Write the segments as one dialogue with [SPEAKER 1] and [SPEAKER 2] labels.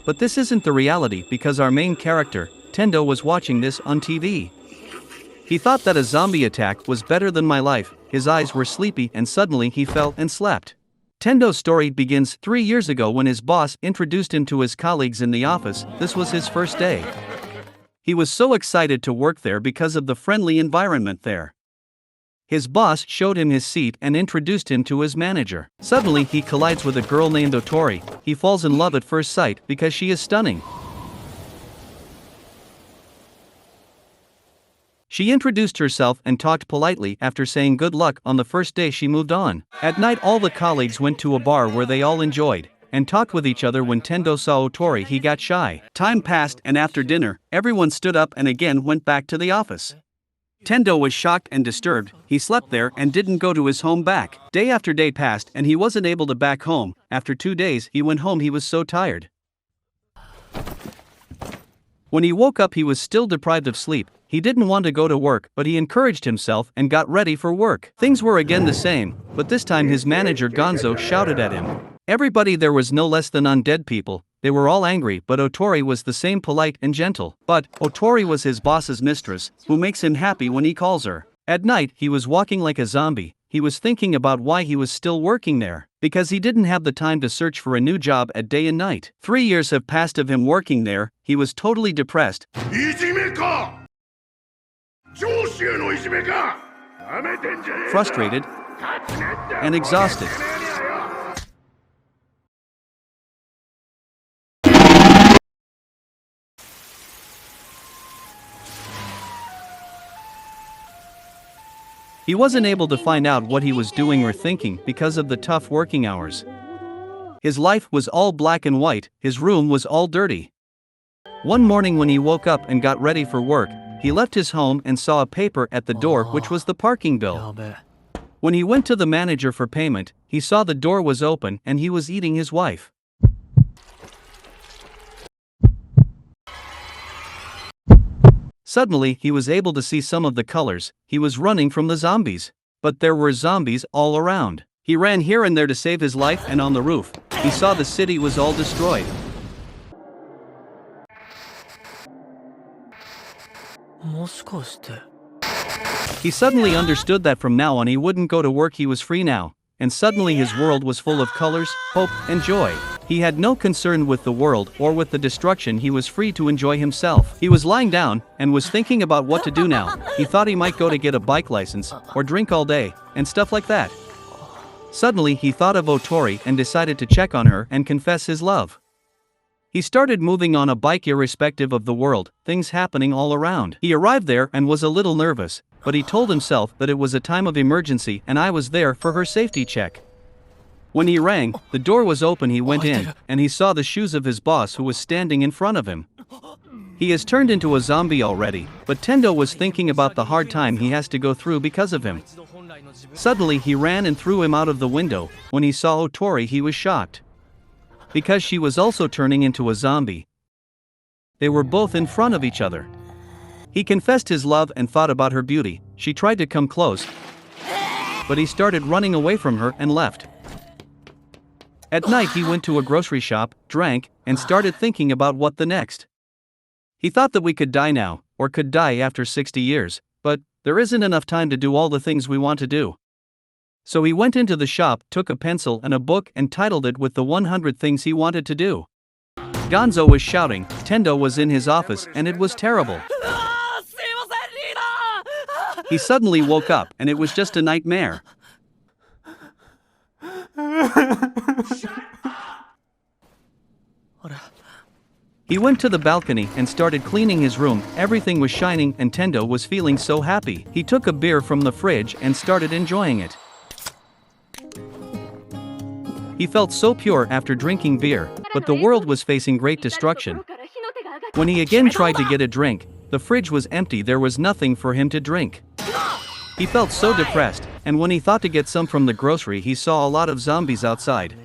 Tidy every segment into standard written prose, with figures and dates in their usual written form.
[SPEAKER 1] But this isn't the reality because our main character, Tendo, was watching this on TV. He thought that a zombie attack was better than my life. His eyes were sleepy and suddenly he fell and slept. Tendo's story begins 3 years ago when his boss introduced him to his colleagues in the office. This was his first day. He was so excited to work there because of the friendly environment there. His boss showed him his seat and introduced him to his manager. Suddenly he collides with a girl named Otori. He falls in love at first sight because she is stunning. She introduced herself and talked politely. After saying good luck on the first day, she moved on. At night all the colleagues went to a bar where they all enjoyed and talked with each other. When Tendo saw Otori, he got shy. Time passed and after dinner, everyone stood up and again went back to the office. Tendo was shocked and disturbed. He slept there and didn't go to his home back. Day after day passed and he wasn't able to back home. After 2 days he went home. He was so tired. When he woke up he was still deprived of sleep. He didn't want to go to work, but he encouraged himself and got ready for work. Things were again the same, but this time his manager Gonzo shouted at him. Everybody there was no less than undead people. They were all angry, but Otori was the same, polite and gentle. But Otori was his boss's mistress, who makes him happy when he calls her. At night he was walking like a zombie. He was thinking about why he was still working there, because he didn't have the time to search for a new job at day and night. 3 years have passed of him working there. He was totally depressed, frustrated, and exhausted. He wasn't able to find out what he was doing or thinking because of the tough working hours. His life was all black and white. His room was all dirty. One morning when he woke up and got ready for work, he left his home and saw a paper at the door, which was the parking bill. When he went to the manager for payment, he saw the door was open and he was eating his wife. Suddenly he was able to see some of the colors. He was running from the zombies. But there were zombies all around. He ran here and there to save his life, and on the roof, he saw the city was all destroyed. He suddenly understood that from now on he wouldn't go to work. He was free now. And suddenly his world was full of colors, hope, and joy. He had no concern with the world or with the destruction. He was free to enjoy himself. He was lying down and was thinking about what to do now. He thought he might go to get a bike license or drink all day and stuff like that. Suddenly he thought of Otori and decided to check on her and confess his love. He started moving on a bike irrespective of the world, things happening all around. He arrived there and was a little nervous, but he told himself that it was a time of emergency and I was there for her safety check. When he rang, the door was open. He went in, and he saw the shoes of his boss who was standing in front of him. He has turned into a zombie already, but Tendo was thinking about the hard time he has to go through because of him. Suddenly he ran and threw him out of the window. When he saw Otori he was shocked, because she was also turning into a zombie. They were both in front of each other. He confessed his love and thought about her beauty. She tried to come close, but he started running away from her and left. At night he went to a grocery shop, drank, and started thinking about what the next. He thought that we could die now, or could die after 60 years, but there isn't enough time to do all the things we want to do. So he went into the shop, took a pencil and a book and titled it with the 100 things he wanted to do. Gonzo was shouting, Tendo was in his office and it was terrible. He suddenly woke up and it was just a nightmare. He went to the balcony and started cleaning his room. Everything was shining and Tendo was feeling so happy. He took a beer from the fridge and started enjoying it. He felt so pure after drinking beer, but the world was facing great destruction. When he again tried to get a drink, the fridge was empty. There was nothing for him to drink. He felt so depressed, and when he thought to get some from the grocery he saw a lot of zombies outside.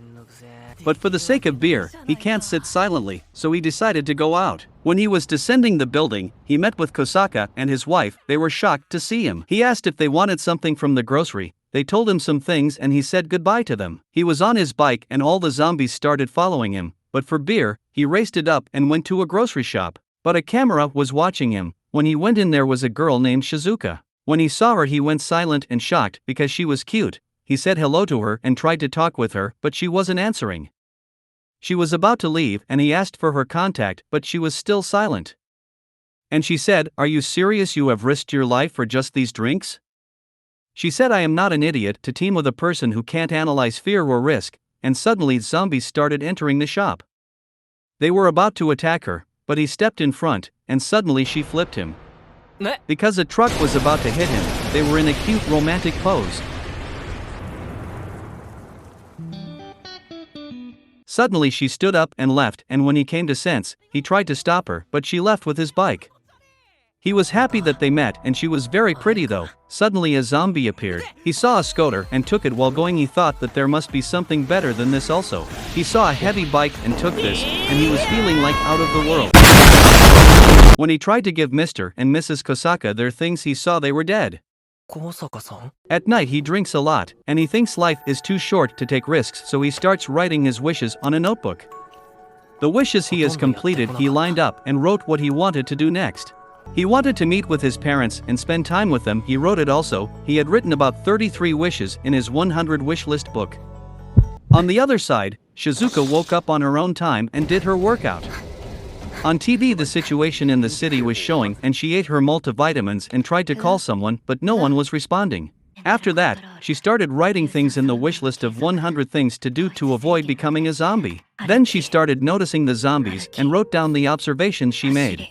[SPEAKER 1] But for the sake of beer, he can't sit silently, so he decided to go out. When he was descending the building, he met with Kosaka and his wife. They were shocked to see him. He asked if they wanted something from the grocery. They told him some things and he said goodbye to them. He was on his bike and all the zombies started following him. but for beer, he raced it up and went to a grocery shop. But a camera was watching him. When he went in, there was a girl named Shizuka. When he saw her, he went silent and shocked because she was cute. He said hello to her and tried to talk with her, but she wasn't answering. She was about to leave and he asked for her contact, but she was still silent. And she said, "Are you serious? You have risked your life for just these drinks?" She said, "I am not an idiot to team with a person who can't analyze fear or risk," and suddenly zombies started entering the shop. They were about to attack her, but he stepped in front, and suddenly she flipped him. Because a truck was about to hit him, they were in a cute romantic pose. Suddenly she stood up and left, and when he came to sense, he tried to stop her, but she left with his bike. He was happy that they met, and she was very pretty though. Suddenly a zombie appeared. He saw a scooter and took it. While going, he thought that there must be something better than this also. He saw a heavy bike and took this, and he was feeling like out of the world. When he tried to give Mr. and Mrs. Kosaka their things, he saw they were dead. At night he drinks a lot, and he thinks life is too short to take risks, so he starts writing his wishes on a notebook. The wishes he has completed, he lined up and wrote what he wanted to do next. He wanted to meet with his parents and spend time with them. He wrote it also. He had written about 33 wishes in his 100 wish list book. On the other side, Shizuka woke up on her own time and did her workout. On TV, the situation in the city was showing, and she ate her multivitamins and tried to call someone, but no one was responding. After that, she started writing things in the wish list of 100 things to do to avoid becoming a zombie. Then she started noticing the zombies and wrote down the observations she made.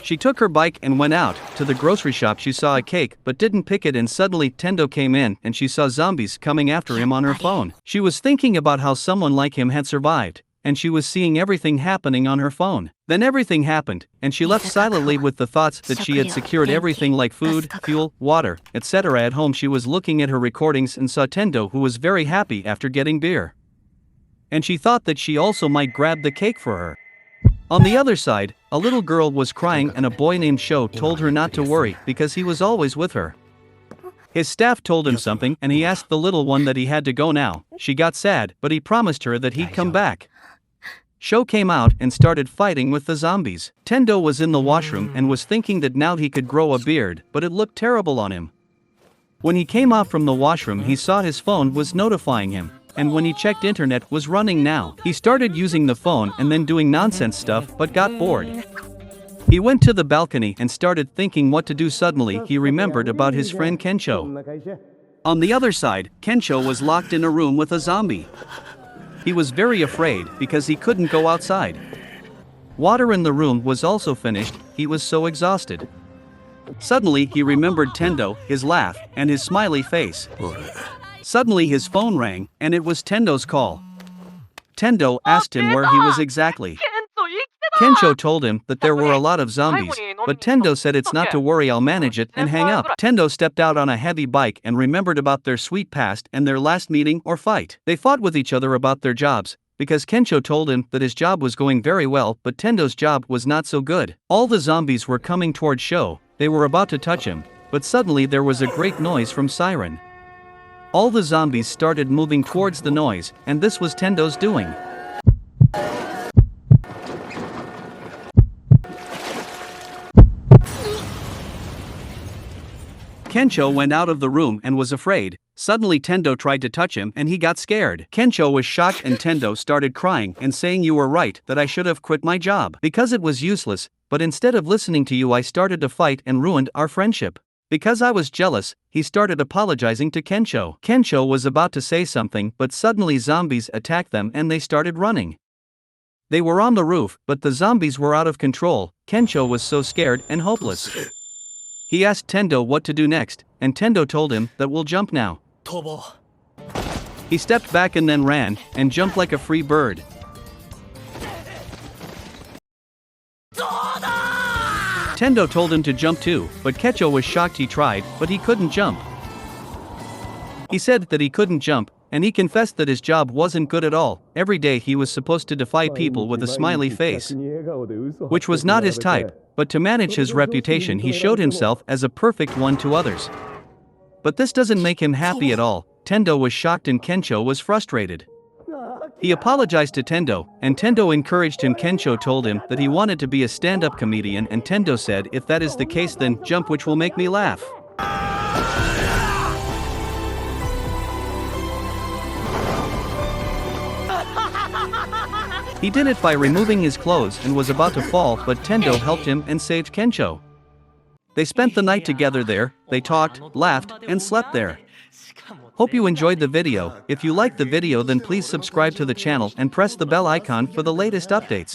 [SPEAKER 1] She took her bike and went out. To the grocery shop, she saw a cake but didn't pick it, and suddenly Tendo came in and she saw zombies coming after him on her phone. She was thinking about how someone like him had survived, and she was seeing everything happening on her phone. Then everything happened, and she left silently with the thoughts that she had secured everything like food, fuel, water, etc. At home, she was looking at her recordings and saw Tendo, who was very happy after getting beer. And she thought that she also might grab the cake for her. On the other side, a little girl was crying, and a boy named Sho told her not to worry because he was always with her. His staff told him something, and he asked the little one that he had to go now. She got sad, but he promised her that he'd come back. Sho came out and started fighting with the zombies. Tendo was in the washroom and was thinking that now he could grow a beard, but it looked terrible on him. When he came out from the washroom, he saw his phone was notifying him. And when he checked, internet was running now. He started using the phone and then doing nonsense stuff, but got bored. He went to the balcony and started thinking what to do. Suddenly he remembered about his friend Kensho. On the other side, Kensho was locked in a room with a zombie. He was very afraid because he couldn't go outside. Water in the room was also finished. He was so exhausted. Suddenly he remembered Tendo, his laugh, and his smiley face. Suddenly his phone rang, and it was Tendo's call. Tendo asked him where he was exactly. Kensho told him that there were a lot of zombies, but Tendo said it's not to worry, I'll manage it, and hang up. Tendo stepped out on a heavy bike and remembered about their sweet past and their last meeting or fight. They fought with each other about their jobs, because Kensho told him that his job was going very well, but Tendo's job was not so good. All the zombies were coming towards Sho. They were about to touch him, but suddenly there was a great noise from siren. All the zombies started moving towards the noise, and this was Tendo's doing. Kensho went out of the room and was afraid. Suddenly Tendo tried to touch him and he got scared. Kensho was shocked and Tendo started crying and saying, "You were right that I should have quit my job because it was useless, but instead of listening to you I started to fight and ruined our friendship. Because I was jealous," he started apologizing to Kensho. Kensho was about to say something, but suddenly zombies attacked them and they started running. They were on the roof, but the zombies were out of control. Kensho was so scared and hopeless. He asked Tendo what to do next, and Tendo told him that we'll jump now. He stepped back and then ran, and jumped like a free bird. Tendo told him to jump too, but Kensho was shocked. He tried, but he couldn't jump. He said that he couldn't jump, and he confessed that his job wasn't good at all. Every day he was supposed to defy people with a smiley face, which was not his type, but to manage his reputation he showed himself as a perfect one to others. But this doesn't make him happy at all. Tendo was shocked and Kensho was frustrated. He apologized to Tendo, and Tendo encouraged him. Kensho told him that he wanted to be a stand-up comedian, and Tendo said, if that is the case, then jump, which will make me laugh. He did it by removing his clothes and was about to fall, but Tendo helped him and saved Kensho. They spent the night together there, they talked, laughed, and slept there. Hope you enjoyed the video. If you liked the video, then please subscribe to the channel and press the bell icon for the latest updates.